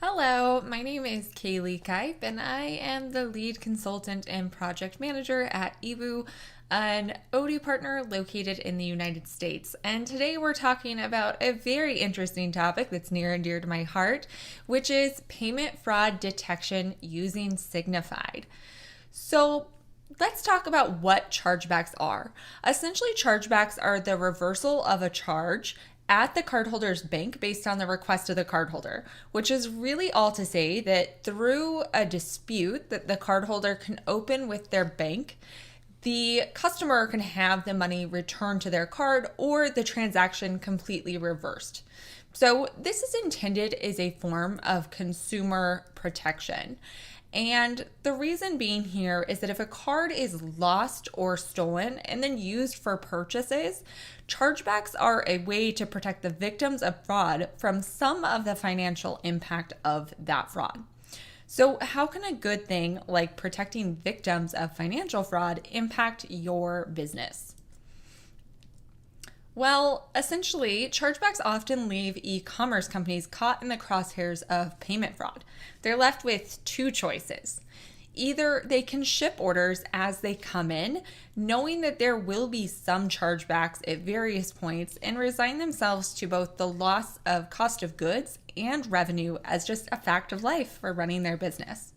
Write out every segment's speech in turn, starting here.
Hello, my name is Kaylee Kipe, and I am the lead consultant and project manager at Hibou, an Odoo partner located in the United States. And today we're talking about a very interesting topic that's near and dear to my heart, which is payment fraud detection using Signifyd. So let's talk about what chargebacks are. Essentially, chargebacks are the reversal of a charge at the cardholder's bank based on the request of the cardholder, which is really all to say that through a dispute that the cardholder can open with their bank, the customer can have the money returned to their card or the transaction completely reversed. So this is intended as a form of consumer protection. And the reason being here is that if a card is lost or stolen and then used for purchases, chargebacks are a way to protect the victims of fraud from some of the financial impact of that fraud. So how can a good thing like protecting victims of financial fraud impact your business? Well, essentially, chargebacks often leave e-commerce companies caught in the crosshairs of payment fraud. They're left with two choices. Either they can ship orders as they come in, knowing that there will be some chargebacks at various points, and resign themselves to both the loss of cost of goods and revenue as just a fact of life for running their business.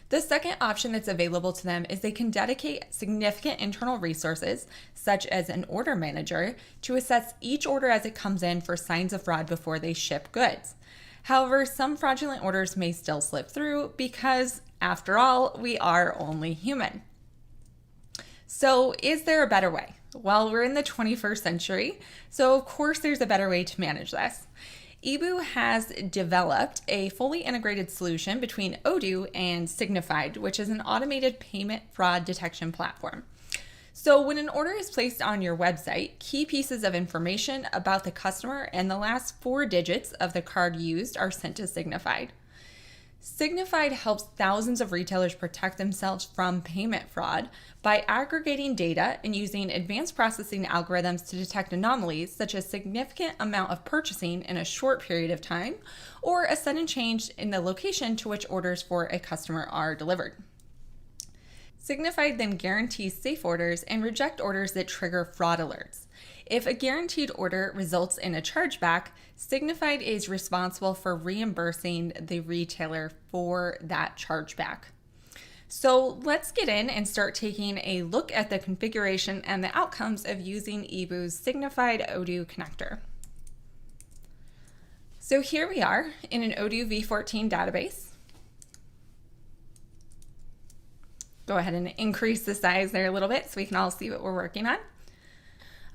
The second option that's available to them is they can dedicate significant internal resources, such as an order manager, to assess each order as it comes in for signs of fraud before they ship goods. However, some fraudulent orders may still slip through because, after all, we are only human. So, is there a better way? Well, we're in the 21st century, so of course there's a better way to manage this. Hibou has developed a fully integrated solution between Odoo and Signifyd, which is an automated payment fraud detection platform. So when an order is placed on your website, key pieces of information about the customer and the last 4 digits of the card used are sent to Signifyd. Signifyd helps thousands of retailers protect themselves from payment fraud by aggregating data and using advanced processing algorithms to detect anomalies such as significant amount of purchasing in a short period of time or a sudden change in the location to which orders for a customer are delivered. Signifyd then guarantees safe orders and reject orders that trigger fraud alerts. If a guaranteed order results in a chargeback, Signifyd is responsible for reimbursing the retailer for that chargeback. So let's get in and start taking a look at the configuration and the outcomes of using Hibou's Signifyd Odoo connector. So here we are in an Odoo v14 database. Go ahead and increase the size there a little bit so we can all see what we're working on.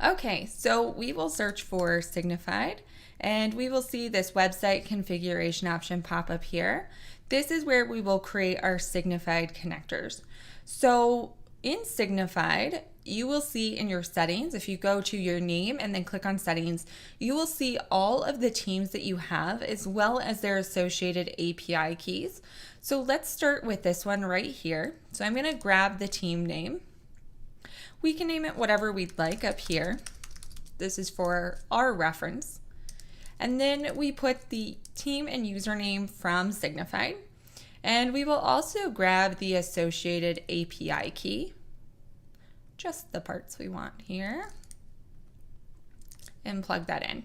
Okay, so we will search for Signifyd and we will see this website configuration option pop up here. This is where we will create our Signifyd connectors. So in Signifyd, you will see in your settings, if you go to your name and then click on settings, you will see all of the teams that you have as well as their associated API keys. So let's start with this one right here. So I'm going to grab the team name. We can name it whatever we'd like up here. This is for our reference. And then we put the team and username from Signifyd. And we will also grab the associated API key, just the parts we want here, and plug that in.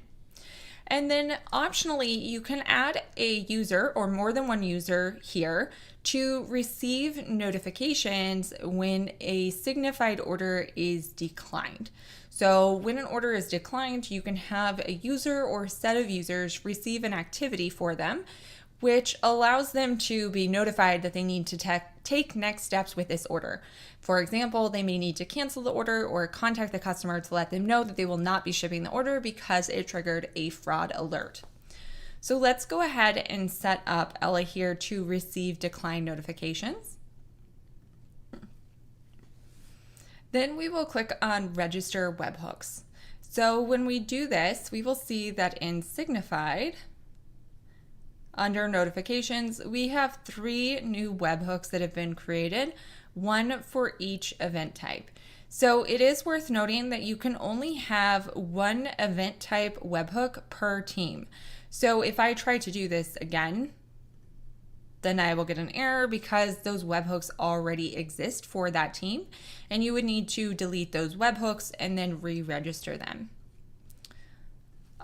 And then optionally, you can add a user or more than one user here to receive notifications when a Signifyd order is declined. So when an order is declined, you can have a user or set of users receive an activity for them, which allows them to be notified that they need to take next steps with this order. For example, they may need to cancel the order or contact the customer to let them know that they will not be shipping the order because it triggered a fraud alert. So let's go ahead and set up Ella here to receive decline notifications. Then we will click on register webhooks. So when we do this, we will see that in Signifyd, under notifications, we have 3 new webhooks that have been created, one for each event type. So it is worth noting that you can only have 1 event type webhook per team. So if I try to do this again, then I will get an error because those webhooks already exist for that team, and you would need to delete those webhooks and then re-register them.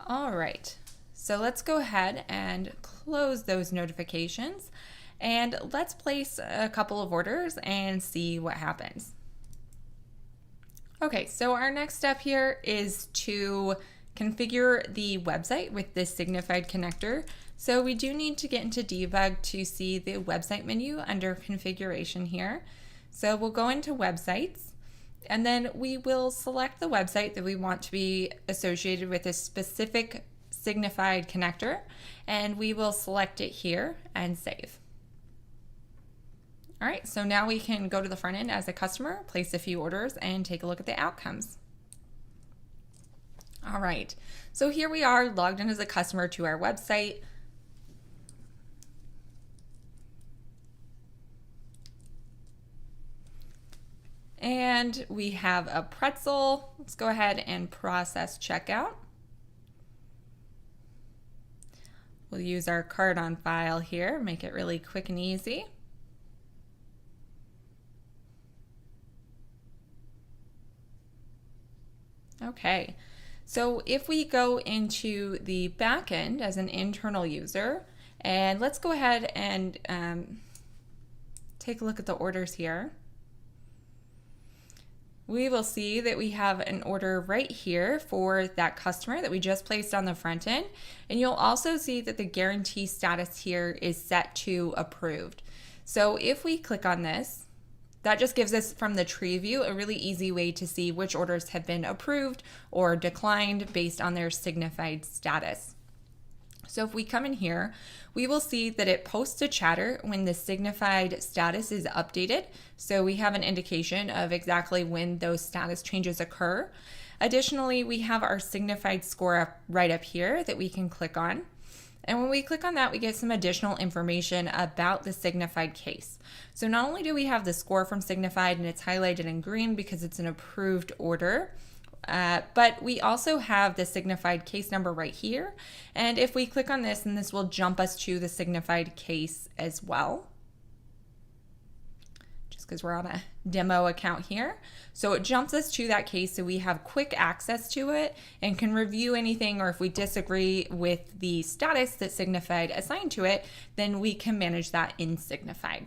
All right, so let's go ahead and close those notifications, and let's place a couple of orders and see what happens. Okay, so our next step here is to configure the website with this Signifyd connector. So we do need to get into debug to see the website menu under configuration here. So we'll go into websites, and then we will select the website that we want to be associated with a specific Signifyd connector, and we will select it here and save. All right, so now we can go to the front end as a customer, place a few orders, and take a look at the outcomes. All right, so here we are logged in as a customer to our website. And we have a pretzel. Let's go ahead and process checkout. We'll use our card on file here, make it really quick and easy. Okay, so if we go into the back end as an internal user, and let's go ahead and take a look at the orders here. We will see that we have an order right here for that customer that we just placed on the front end. And you'll also see that the guarantee status here is set to approved. So if we click on this, that just gives us from the tree view a really easy way to see which orders have been approved or declined based on their Signifyd status. So if we come in here, we will see that it posts a chatter when the Signifyd status is updated. So we have an indication of exactly when those status changes occur. Additionally, we have our Signifyd score right up here that we can click on. And when we click on that, we get some additional information about the Signifyd case. So not only do we have the score from Signifyd and it's highlighted in green because it's an approved order, but we also have the Signifyd case number right here. And if we click on this, and this will jump us to the Signifyd case as well, just because we're on a demo account here. So it jumps us to that case, so we have quick access to it and can review anything, or if we disagree with the status that Signifyd assigned to it, then we can manage that in Signifyd.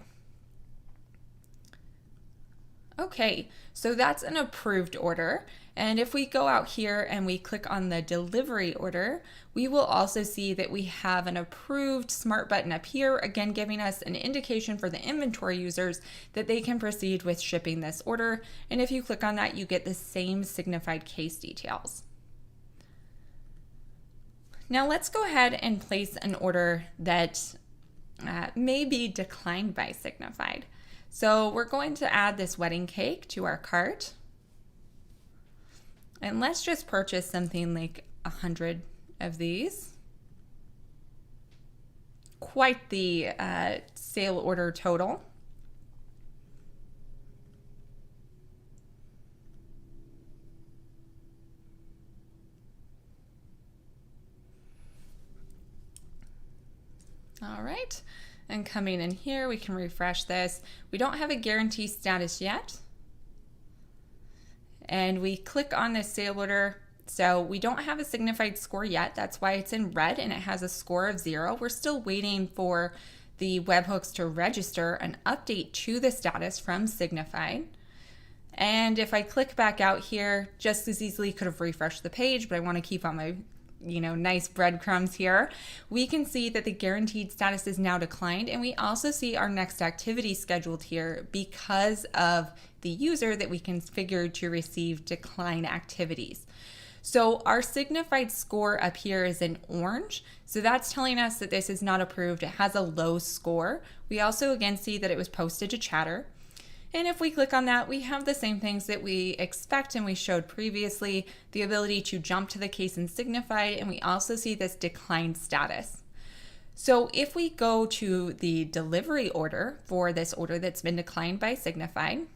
Okay, so that's an approved order. And if we go out here and we click on the delivery order, we will also see that we have an approved smart button up here, again giving us an indication for the inventory users that they can proceed with shipping this order. And if you click on that, you get the same Signifyd case details. Now let's go ahead and place an order that may be declined by Signifyd. So we're going to add this wedding cake to our cart. And let's just purchase something like 100 of these. Quite the sale order total. All right, and coming in here, we can refresh this. We don't have a guarantee status yet. And we click on this sale order. So we don't have a Signifyd score yet. That's why it's in red and it has a score of 0. We're still waiting for the webhooks to register an update to the status from Signifyd. And if I click back out here, just as easily could have refreshed the page, but I want to keep on my nice breadcrumbs here, we can see that the guaranteed status is now declined, and we also see our next activity scheduled here because of the user that we configured to receive decline activities. So our Signifyd score up here is in orange, so that's telling us that this is not approved. It has a low score. We also again see that it was posted to chatter. And if we click on that, we have the same things that we expect and we showed previously, the ability to jump to the case in Signifyd, and we also see this declined status. So if we go to the delivery order for this order that's been declined by Signifyd,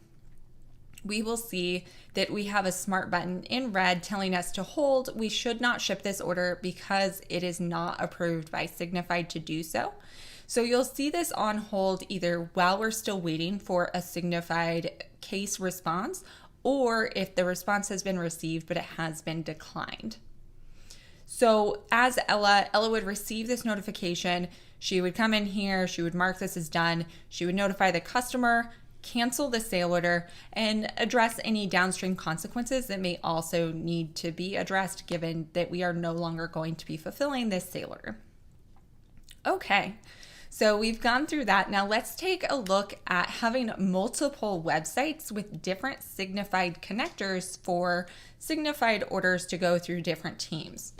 we will see that we have a smart button in red telling us to hold. We should not ship this order because it is not approved by Signifyd to do so. So you'll see this on hold either while we're still waiting for a Signifyd case response, or if the response has been received but it has been declined. So as Ella would receive this notification. She would come in here, she would mark this as done, she would notify the customer, cancel the sale order, and address any downstream consequences that may also need to be addressed given that we are no longer going to be fulfilling this sale order. Okay, so we've gone through that. Now let's take a look at having multiple websites with different Signifyd connectors for Signifyd orders to go through different teams.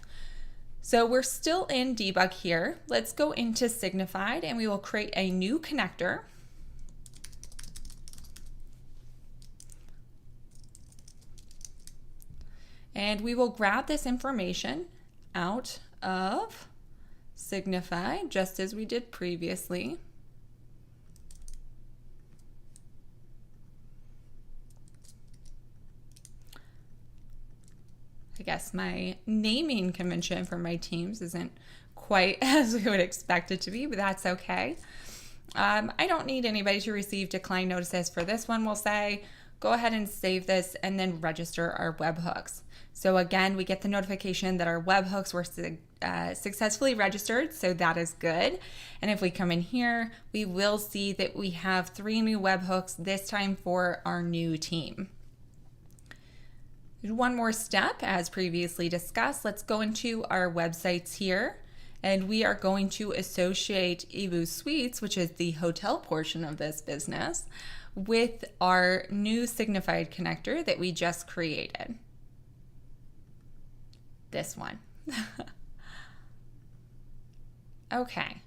So we're still in debug here. Let's go into Signifyd and we will create a new connector. And we will grab this information out of Signifyd just as we did previously. I guess my naming convention for my teams isn't quite as we would expect it to be, but that's okay. I don't need anybody to receive decline notices for this one. We'll say, go ahead and save this and then register our webhooks. So again, we get the notification that our webhooks were successfully registered, so that is good. And if we come in here, we will see that we have 3 new webhooks, this time for our new team. One more step, as previously discussed. Let's go into our websites here, and we are going to associate Hibou Suites, which is the hotel portion of this business, with our new Signifyd connector that we just created. This one. Okay.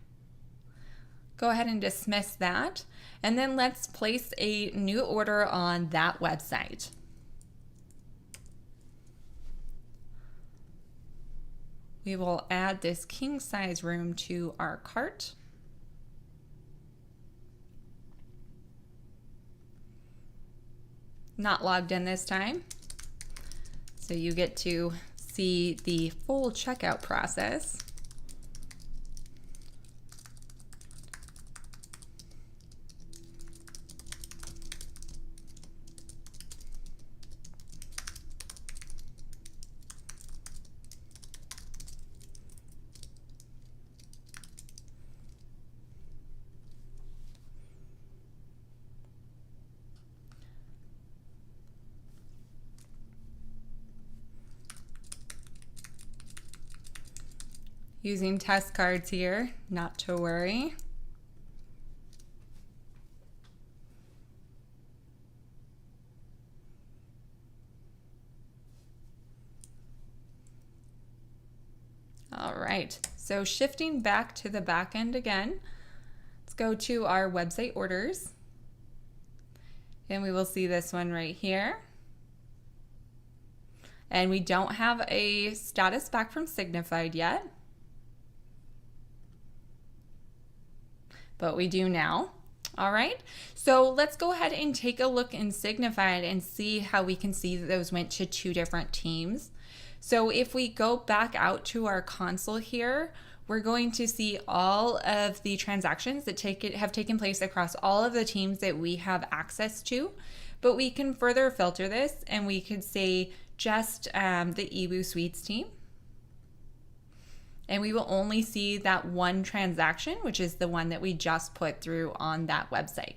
Go ahead and dismiss that, and then let's place a new order on that website. We will add this king size room to our cart. Not logged in this time, so you get to see the full checkout process. Using test cards here, not to worry. All right, so shifting back to the back end again, let's go to our website orders, and we will see this one right here. And we don't have a status back from Signifyd yet, but we do now. All right, so let's go ahead and take a look in Signifyd and see how we can see that those went to 2 different teams. So if we go back out to our console here, we're going to see all of the transactions that have taken place across all of the teams that we have access to, but we can further filter this and we could say just the Hibou Suites team. And we will only see that one transaction, which is the one that we just put through on that website.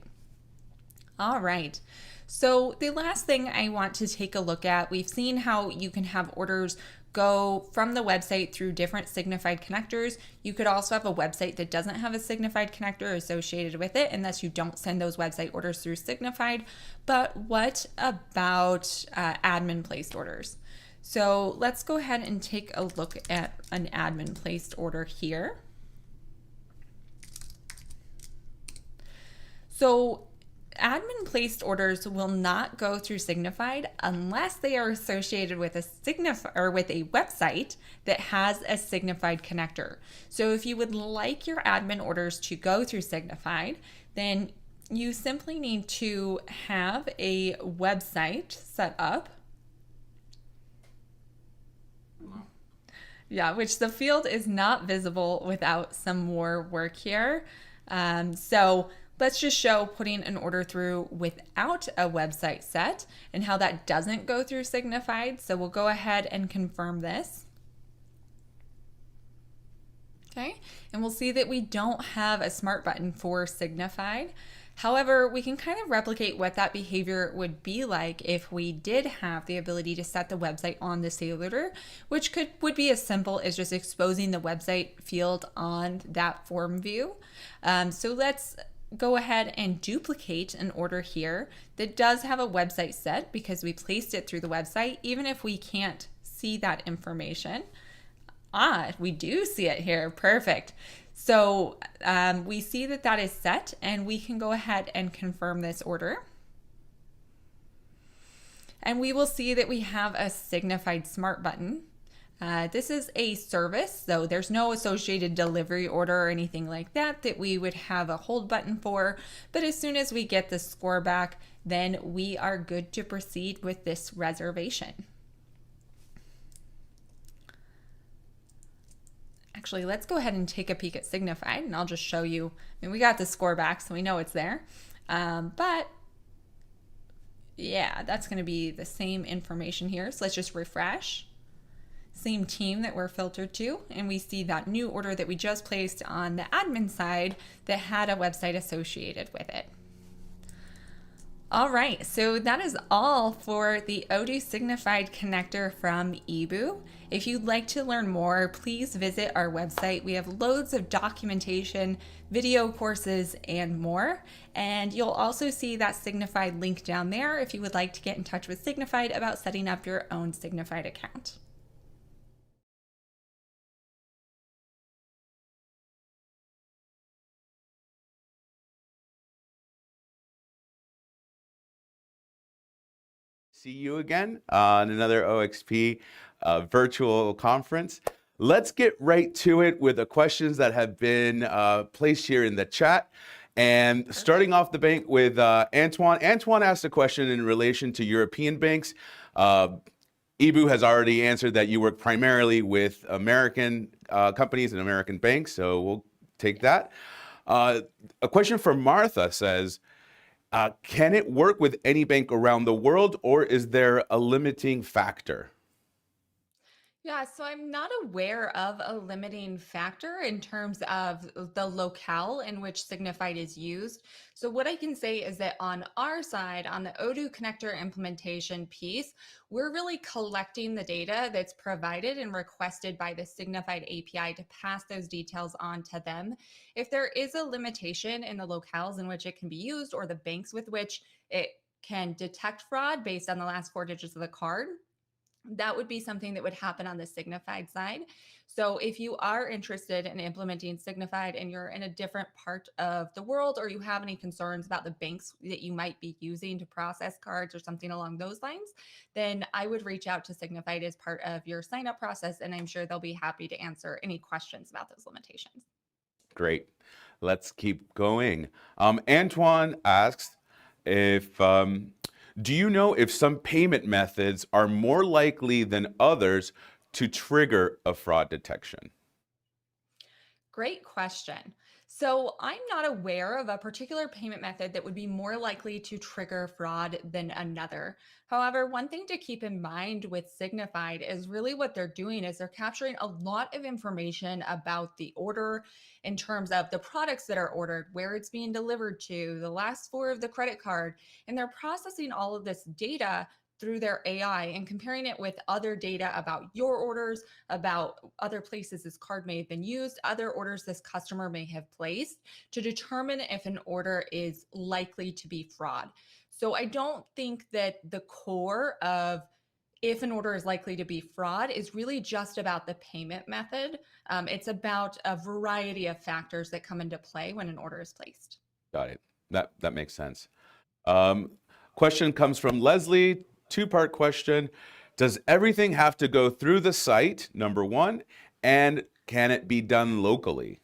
All right, so the last thing I want to take a look at, we've seen how you can have orders go from the website through different Signifyd connectors. You could also have a website that doesn't have a Signifyd connector associated with it, and thus you don't send those website orders through Signifyd. But what about admin placed orders? So let's go ahead and take a look at an admin placed order here. So admin placed orders will not go through Signifyd unless they are associated with a website that has a Signifyd connector. So if you would like your admin orders to go through Signifyd, then you simply need to have a website set up. Yeah, which the field is not visible without some more work here. So let's just show putting an order through without a website set and how that doesn't go through Signifyd. So we'll go ahead and confirm this. Okay, and we'll see that we don't have a smart button for Signifyd. However, we can kind of replicate what that behavior would be like if we did have the ability to set the website on the sale order, which would be as simple as just exposing the website field on that form view. So let's go ahead and duplicate an order here that does have a website set because we placed it through the website, even if we can't see that information. We do see it here. Perfect. So we see that that is set, and we can go ahead and confirm this order. And we will see that we have a Signifyd Smart button. This is a service, so there's no associated delivery order or anything like that we would have a hold button for. But as soon as we get the score back, then we are good to proceed with this reservation. Actually, let's go ahead and take a peek at Signifyd, and I'll just show you. I mean, we got the score back, so we know it's there. But yeah, that's going to be the same information here. So let's just refresh. Same team that we're filtered to, and we see that new order that we just placed on the admin side that had a website associated with it. All right, so that is all for the Odoo Signifyd connector from Hibou. If you'd like to learn more, please visit our website. We have loads of documentation, video courses, and more. And you'll also see that Signifyd link down there if you would like to get in touch with Signifyd about setting up your own Signifyd account. See you again on another OXP virtual conference. Let's get right to it with the questions that have been placed here in the chat. And starting off the bank with Antoine. Antoine asked a question in relation to European banks. Hibou has already answered that you work primarily with American companies and American banks, so we'll take that. A question from Martha says, can it work with any bank around the world, or is there a limiting factor? Yeah, so I'm not aware of a limiting factor in terms of the locale in which Signifyd is used. So what I can say is that on our side, on the Odoo connector implementation piece, we're really collecting the data that's provided and requested by the Signifyd API to pass those details on to them. If there is a limitation in the locales in which it can be used or the banks with which it can detect fraud based on the last 4 digits of the card, that would be something that would happen on the Signifyd side. So if you are interested in implementing Signifyd and you're in a different part of the world, or you have any concerns about the banks that you might be using to process cards or something along those lines, then I would reach out to Signifyd as part of your sign up process, and I'm sure they'll be happy to answer any questions about those limitations. Great. Let's keep going. Antoine asks if, do you know if some payment methods are more likely than others to trigger a fraud detection? Great question. So I'm not aware of a particular payment method that would be more likely to trigger fraud than another. However, one thing to keep in mind with Signifyd is really what they're doing is they're capturing a lot of information about the order in terms of the products that are ordered, where it's being delivered to, the last four of the credit card, and they're processing all of this data through their AI and comparing it with other data about your orders, about other places this card may have been used, other orders this customer may have placed to determine if an order is likely to be fraud. So I don't think that the core of if an order is likely to be fraud is really just about the payment method. It's about a variety of factors that come into play when an order is placed. Got it. That makes sense. Question comes from Leslie. Two-part question. Does everything have to go through the site, number one, and can it be done locally?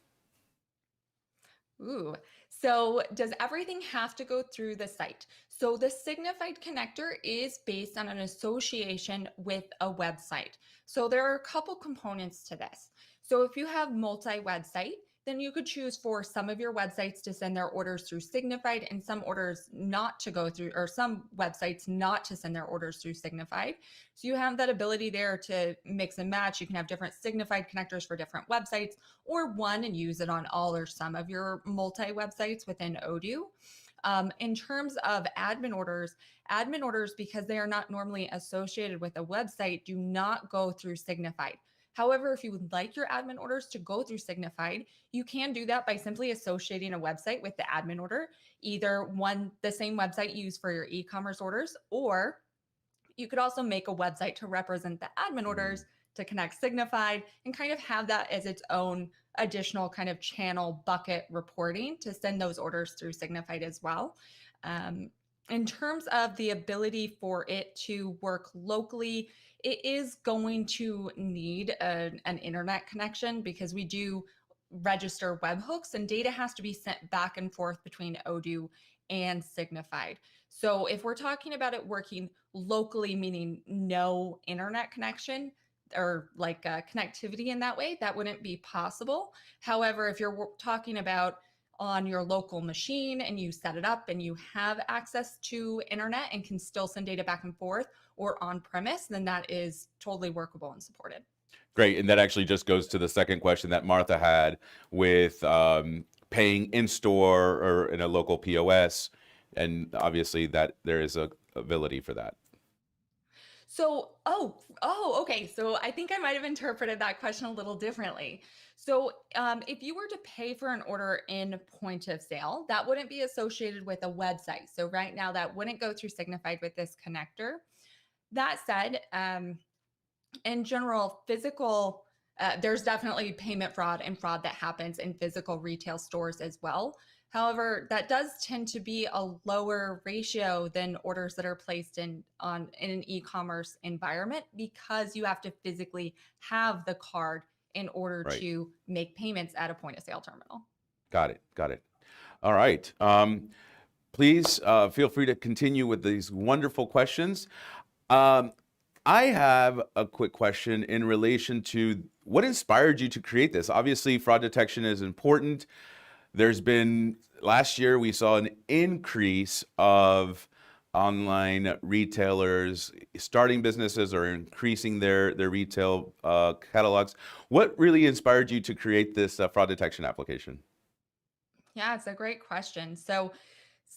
Ooh, so does everything have to go through the site? So the Signifyd connector is based on an association with a website. So there are a couple components to this. So if you have multi-website, then you could choose for some of your websites to send their orders through Signifyd and some orders not to go through, or some websites not to send their orders through Signifyd. So you have that ability there to mix and match. You can have different Signifyd connectors for different websites, or one and use it on all or some of your multi-websites within Odoo. In terms of admin orders, because they are not normally associated with a website, do not go through Signifyd. However, if you would like your admin orders to go through Signifyd, you can do that by simply associating a website with the admin order, either the same website you use for your e-commerce orders, or you could also make a website to represent the admin orders to connect Signifyd and kind of have that as its own additional kind of channel bucket reporting to send those orders through Signifyd as well. In terms of the ability for it to work locally, it is going to need an internet connection, because we do register webhooks and data has to be sent back and forth between Odoo and Signifyd. So if we're talking about it working locally, meaning no internet connection or like connectivity in that way, that wouldn't be possible. However, if you're talking about on your local machine and you set it up and you have access to internet and can still send data back and forth, or on premise, then that is totally workable and supported. Great. And that actually just goes to the second question that Martha had with paying in store or in a local POS. And obviously that there is a ability for that. So, okay. So I think I might have interpreted that question a little differently. So if you were to pay for an order in point of sale, that wouldn't be associated with a website. So right now that wouldn't go through Signifyd with this connector. That said, in general, physical, there's definitely payment fraud and fraud that happens in physical retail stores as well. However, that does tend to be a lower ratio than orders that are placed in an e-commerce environment, because you have to physically have the card in order to make payments at a point of sale terminal. Got it. All right. Please feel free to continue with these wonderful questions. I have a quick question in relation to what inspired you to create this. Obviously, fraud detection is important. There's been, last year, we saw an increase of online retailers starting businesses or increasing their retail catalogs. What really inspired you to create this fraud detection application? Yeah, it's a great question. So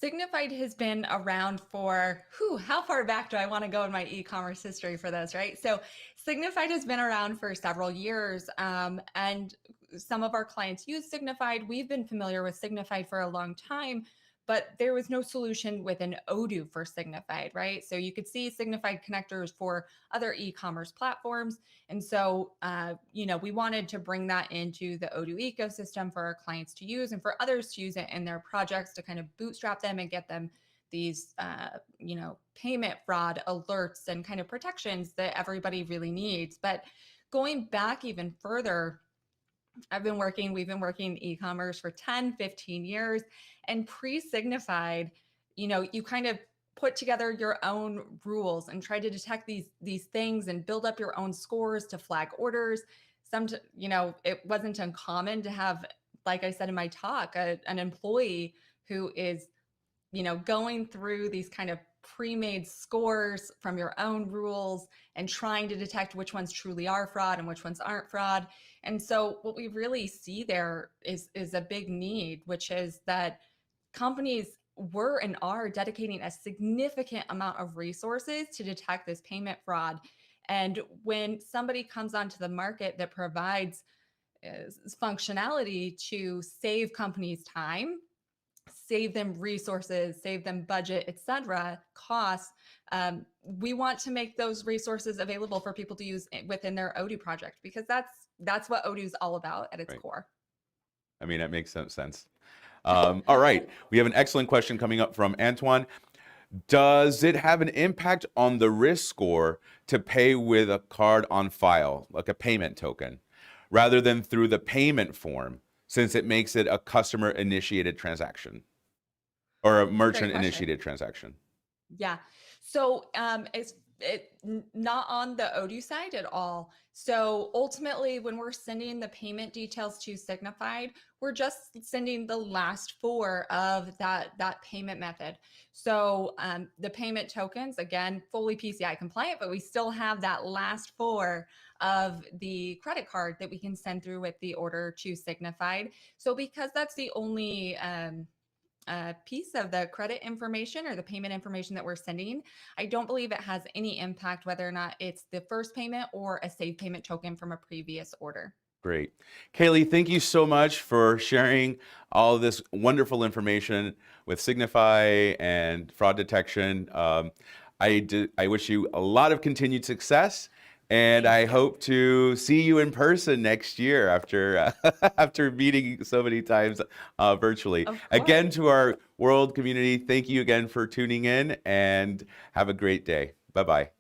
Signifyd has been around for, how far back do I want to go in my e-commerce history for this, right? So Signifyd has been around for several years, and some of our clients use Signifyd. We've been familiar with Signifyd for a long time, but there was no solution within Odoo for Signifyd, right? So you could see Signifyd connectors for other e-commerce platforms. And so, we wanted to bring that into the Odoo ecosystem for our clients to use and for others to use it in their projects to kind of bootstrap them and get them these, payment fraud alerts and kind of protections that everybody really needs. But going back even further, we've been working e-commerce for 10, 15 years, and pre-Signifyd, you kind of put together your own rules and try to detect these things and build up your own scores to flag orders. It wasn't uncommon to have, like I said in my talk, an employee who is, going through these kind of pre-made scores from your own rules and trying to detect which ones truly are fraud and which ones aren't fraud. And so what we really see there is a big need, which is that companies were and are dedicating a significant amount of resources to detect this payment fraud. And when somebody comes onto the market that provides functionality to save companies time, save them resources, save them budget, etc., costs, we want to make those resources available for people to use within their Odoo project, because that's what Odoo is all about at its core. I mean, that makes some sense. All right, we have an excellent question coming up from Antoine. Does it have an impact on the risk score to pay with a card on file, like a payment token, rather than through the payment form, since it makes it a customer-initiated transaction or a merchant-initiated transaction? Yeah. So as Not on the Odoo side at all. So ultimately, when we're sending the payment details to Signifyd, we're just sending the last four of that payment method. So the payment tokens, again, fully PCI compliant, but we still have that last four of the credit card that we can send through with the order to Signifyd. So because that's the only piece of the credit information or the payment information that we're sending, I don't believe it has any impact whether or not it's the first payment or a saved payment token from a previous order. Great. Kaylee, thank you so much for sharing all of this wonderful information with Signifyd and fraud detection. I wish you a lot of continued success, and I hope to see you in person next year after after meeting so many times virtually. Again, to our world community, thank you again for tuning in, and have a great day. Bye-bye.